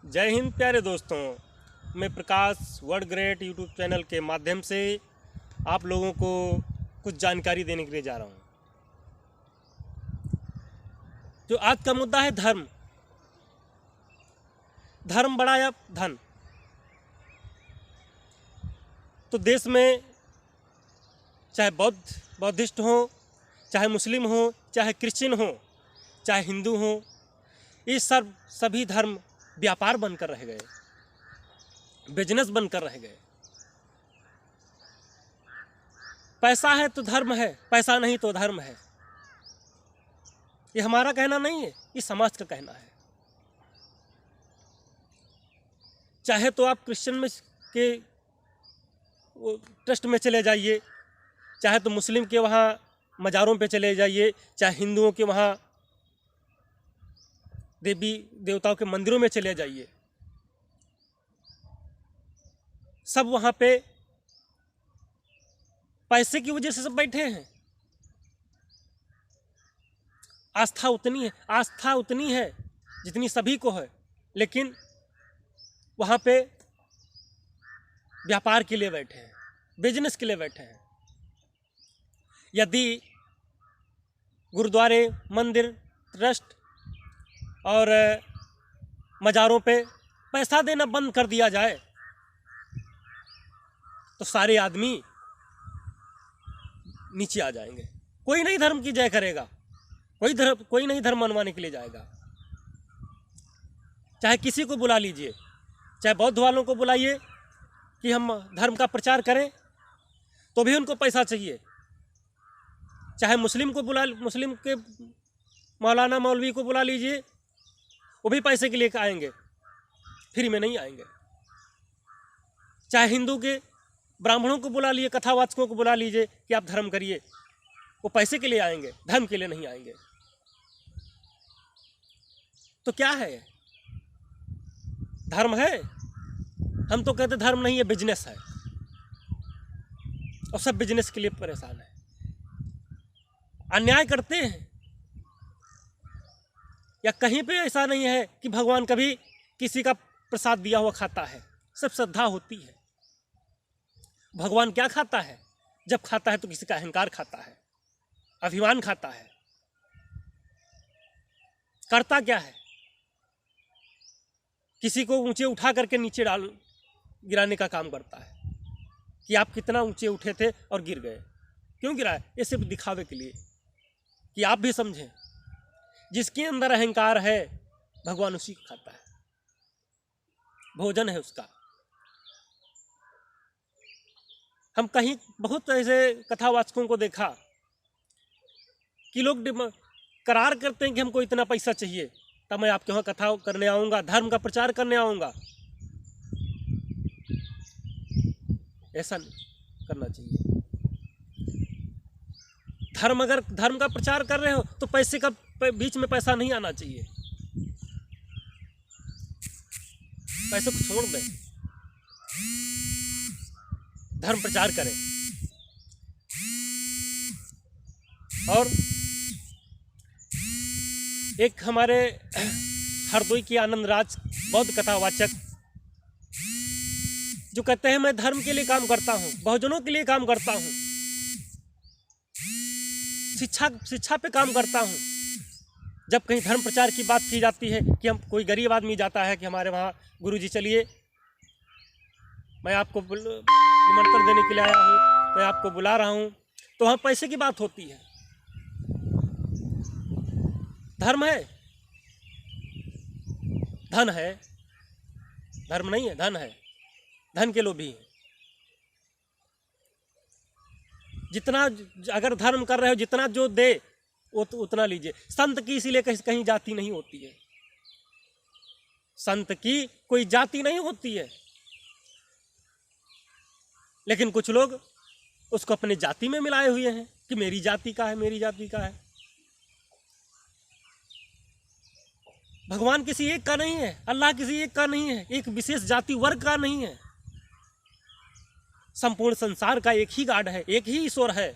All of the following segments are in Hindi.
जय हिंद प्यारे दोस्तों। मैं प्रकाश वर्ड ग्रेट यूट्यूब चैनल के माध्यम से आप लोगों को कुछ जानकारी देने के लिए जा रहा हूँ। जो आज का मुद्दा है धर्म। धर्म बड़ा या धन। तो देश में चाहे बौद्धिस्ट हो, चाहे मुस्लिम हो, चाहे क्रिश्चियन हो, चाहे हिंदू हो, ये सभी धर्म व्यापार बनकर रह गए, बिजनेस बनकर रह गए। पैसा है तो धर्म है, पैसा नहीं तो धर्म है। ये हमारा कहना नहीं है, ये समाज का कहना है। चाहे तो आप क्रिश्चियन में के ट्रस्ट में चले जाइए, चाहे तो मुस्लिम के वहाँ मज़ारों पे चले जाइए, चाहे हिंदुओं के वहाँ देवी देवताओं के मंदिरों में चले जाइए। सब वहाँ पे पैसे की वजह से सब बैठे हैं। आस्था उतनी है जितनी सभी को है, लेकिन वहाँ पे व्यापार के लिए बैठे हैं, बिजनेस के लिए बैठे हैं। यदि गुरुद्वारे, मंदिर, ट्रस्ट और मज़ारों पे पैसा देना बंद कर दिया जाए तो सारे आदमी नीचे आ जाएंगे। कोई नहीं धर्म की जय करेगा, कोई नहीं धर्म मनवाने के लिए जाएगा। चाहे किसी को बुला लीजिए, चाहे बौद्ध वालों को बुलाइए कि हम धर्म का प्रचार करें, तो भी उनको पैसा चाहिए। चाहे मुस्लिम के मौलाना मौलवी को बुला लीजिए, वो भी पैसे के लिए आएंगे, फ्री में नहीं आएंगे। चाहे हिंदू के ब्राह्मणों को बुला लीजिए, कथावाचकों को बुला लीजिए कि आप धर्म करिए, वो पैसे के लिए आएंगे, धर्म के लिए नहीं आएंगे। तो क्या है? धर्म है? हम तो कहते धर्म नहीं है, बिजनेस है। और सब बिजनेस के लिए परेशान है, अन्याय करते हैं। या कहीं पे ऐसा नहीं है कि भगवान कभी किसी का प्रसाद दिया हुआ खाता है। सब श्रद्धा होती है। भगवान क्या खाता है? जब खाता है तो किसी का अहंकार खाता है, अभिमान खाता है। करता क्या है? किसी को ऊंचे उठा करके नीचे गिराने का काम करता है कि आप कितना ऊंचे उठे थे और गिर गए। क्यों गिराए? ये सिर्फ दिखावे के लिए कि आप भी समझें। जिसके अंदर अहंकार है, भगवान उसी को खाता है, भोजन है उसका। हम कहीं बहुत ऐसे कथावाचकों को देखा कि लोग करार करते हैं कि हमको इतना पैसा चाहिए, तब मैं आपके वहाँ कथा करने आऊँगा, धर्म का प्रचार करने आऊँगा। ऐसा नहीं करना चाहिए। अगर धर्म का प्रचार कर रहे हो तो पैसे का बीच में पैसा नहीं आना चाहिए। पैसे को छोड़ दें, धर्म प्रचार करें। और एक हमारे हरदोई की आनंद राज बौद्ध कथावाचक जो कहते हैं मैं धर्म के लिए काम करता हूँ, बहुजनों के लिए काम करता हूँ, शिक्षा पे काम करता हूँ। जब कहीं धर्म प्रचार की बात की जाती है कि हम कोई गरीब आदमी जाता है कि हमारे वहाँ गुरुजी चलिए, मैं आपको निमंत्रण देने के लिए आया हूँ, मैं आपको बुला रहा हूँ, तो वहाँ पैसे की बात होती है। धर्म है? धन है। धर्म नहीं है, धन है। धन के लोभी हैं। जितना अगर धर्म कर रहे हो, जितना जो दे वो तो उतना लीजिए। संत की इसीलिए कहीं जाति नहीं होती है। संत की कोई जाति नहीं होती है, लेकिन कुछ लोग उसको अपने जाति में मिलाए हुए हैं कि मेरी जाति का है, मेरी जाति का है। भगवान किसी एक का नहीं है, अल्लाह किसी एक का नहीं है, एक विशेष जाति वर्ग का नहीं है। संपूर्ण संसार का एक ही गॉड है, एक ही ईश्वर है।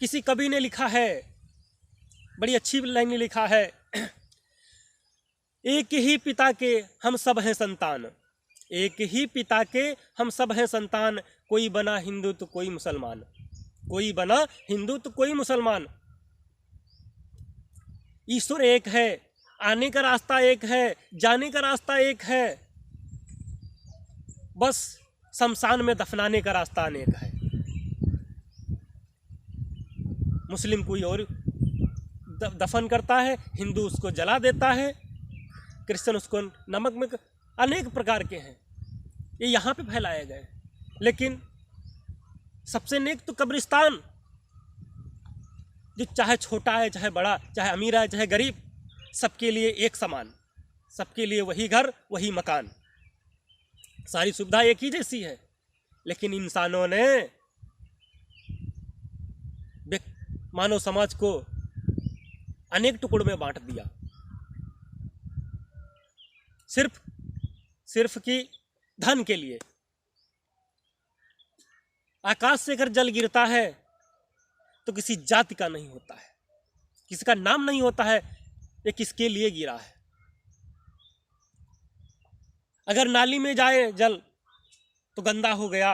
किसी कवि ने लिखा है, बड़ी अच्छी लाइन में लिखा है एक ही पिता के हम सब हैं संतान, एक ही पिता के हम सब हैं संतान, कोई बना हिंदू तो कोई मुसलमान, कोई बना हिंदू तो कोई मुसलमान। ईश्वर एक है, आने का रास्ता एक है, जाने का रास्ता एक है, बस शमशान में दफनाने का रास्ता अनेक है। मुस्लिम कोई और दफन करता है, हिंदू उसको जला देता है, क्रिश्चियन उसको नमक में, अनेक प्रकार के हैं, ये यहाँ पे फैलाए गए। लेकिन सबसे नेक तो कब्रिस्तान, जो चाहे छोटा है चाहे बड़ा, चाहे अमीर है चाहे गरीब, सबके लिए एक समान, सबके लिए वही घर वही मकान, सारी सुविधा एक ही जैसी है। लेकिन इंसानों ने मानव समाज को अनेक टुकड़ों में बांट दिया, सिर्फ कि धन के लिए। आकाश से अगर जल गिरता है तो किसी जाति का नहीं होता है, किसी का नाम नहीं होता है ये किसके लिए गिरा है। अगर नाली में जाए जल तो गंदा हो गया,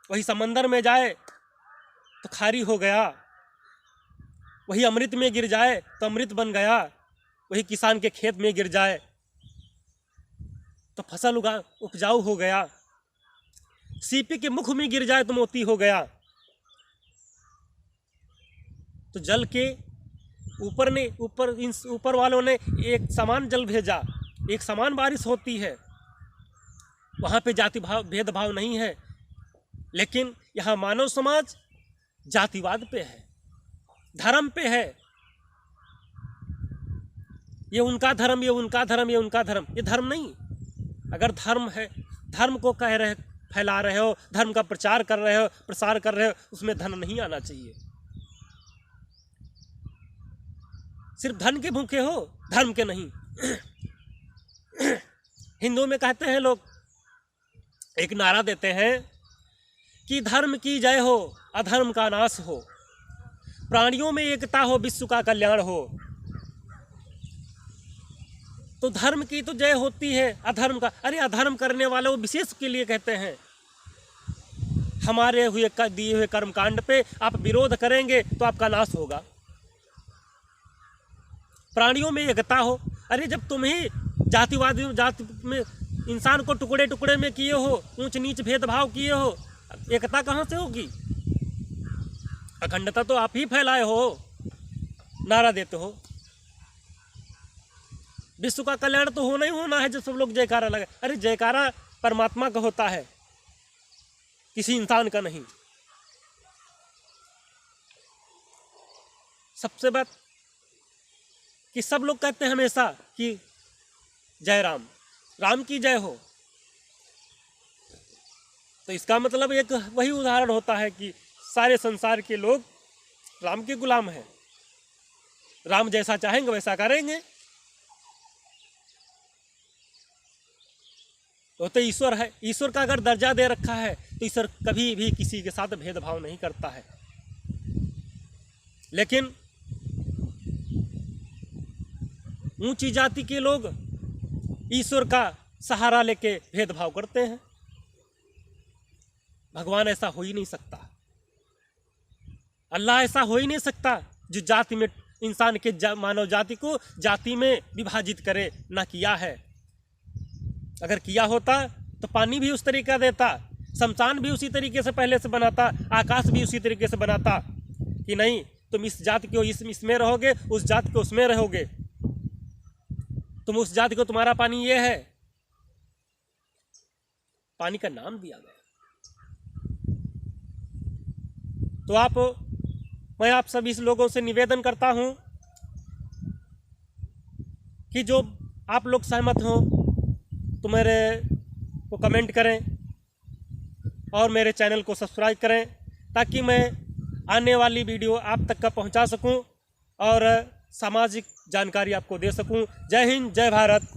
वही समंदर में जाए तो खारी हो गया, वही अमृत में गिर जाए तो अमृत बन गया, वही किसान के खेत में गिर जाए तो फसल उपजाऊ हो गया, सीपी के मुख में गिर जाए तो मोती हो गया। तो जल के ऊपर वालों ने एक समान जल भेजा, एक समान बारिश होती है, वहाँ पे जाति भेदभाव नहीं है। लेकिन यहाँ मानव समाज जातिवाद पे है, धर्म पे है, ये उनका धर्म, ये उनका धर्म, ये उनका धर्म, ये धर्म नहीं। अगर धर्म है, धर्म को कह रहे, फैला रहे हो, धर्म का प्रचार कर रहे हो, प्रसार कर रहे हो, उसमें धन नहीं आना चाहिए। सिर्फ धन के भूखे हो, धर्म के नहीं। हिंदू में कहते हैं लोग, एक नारा देते हैं कि धर्म की जय हो, अधर्म का नाश हो, प्राणियों में एकता हो, विश्व का कल्याण हो। तो धर्म की तो जय होती है, अधर्म का, अरे अधर्म करने वाले वो विशेष के लिए कहते हैं। हमारे दिए हुए कर्मकांड पे आप विरोध करेंगे तो आपका नाश होगा। प्राणियों में एकता हो, अरे जब तुम ही जाति में इंसान को टुकड़े टुकड़े में किए हो, ऊंच नीच भेदभाव किए हो, एकता कहाँ से होगी? अखंडता तो आप ही फैलाए हो, नारा देते हो। विश्व का कल्याण तो होना ही होना है जब सब लोग जयकारा लगे। अरे जयकारा परमात्मा का होता है, किसी इंसान का नहीं। सबसे बात कि सब लोग कहते हैं हमेशा कि जय राम, राम की जय हो, तो इसका मतलब एक वही उदाहरण होता है कि सारे संसार के लोग राम के गुलाम हैं, राम जैसा चाहेंगे वैसा करेंगे। तो ईश्वर है, ईश्वर का अगर दर्जा दे रखा है तो ईश्वर कभी भी किसी के साथ भेदभाव नहीं करता है। लेकिन ऊंची जाति के लोग ईश्वर का सहारा लेके भेदभाव करते हैं। भगवान ऐसा हो ही नहीं सकता, अल्लाह ऐसा हो ही नहीं सकता जो जाति में इंसान के मानव जाति को जाति में विभाजित करे, ना किया है। अगर किया होता तो पानी भी उस तरीका देता, शमशान भी उसी तरीके से पहले से बनाता, आकाश भी उसी तरीके से बनाता कि नहीं तुम इस जाति को इसमें रहोगे, उस जाति को उसमें रहोगे, तुम उस जाति को तुम्हारा पानी ये है। पानी का नाम दिया गया। तो मैं आप सभी लोगों से निवेदन करता हूं कि जो आप लोग सहमत हो तो मेरे को कमेंट करें और मेरे चैनल को सब्सक्राइब करें, ताकि मैं आने वाली वीडियो आप तक का पहुंचा सकूं और सामाजिक जानकारी आपको दे सकूं। जय हिंद, जय भारत।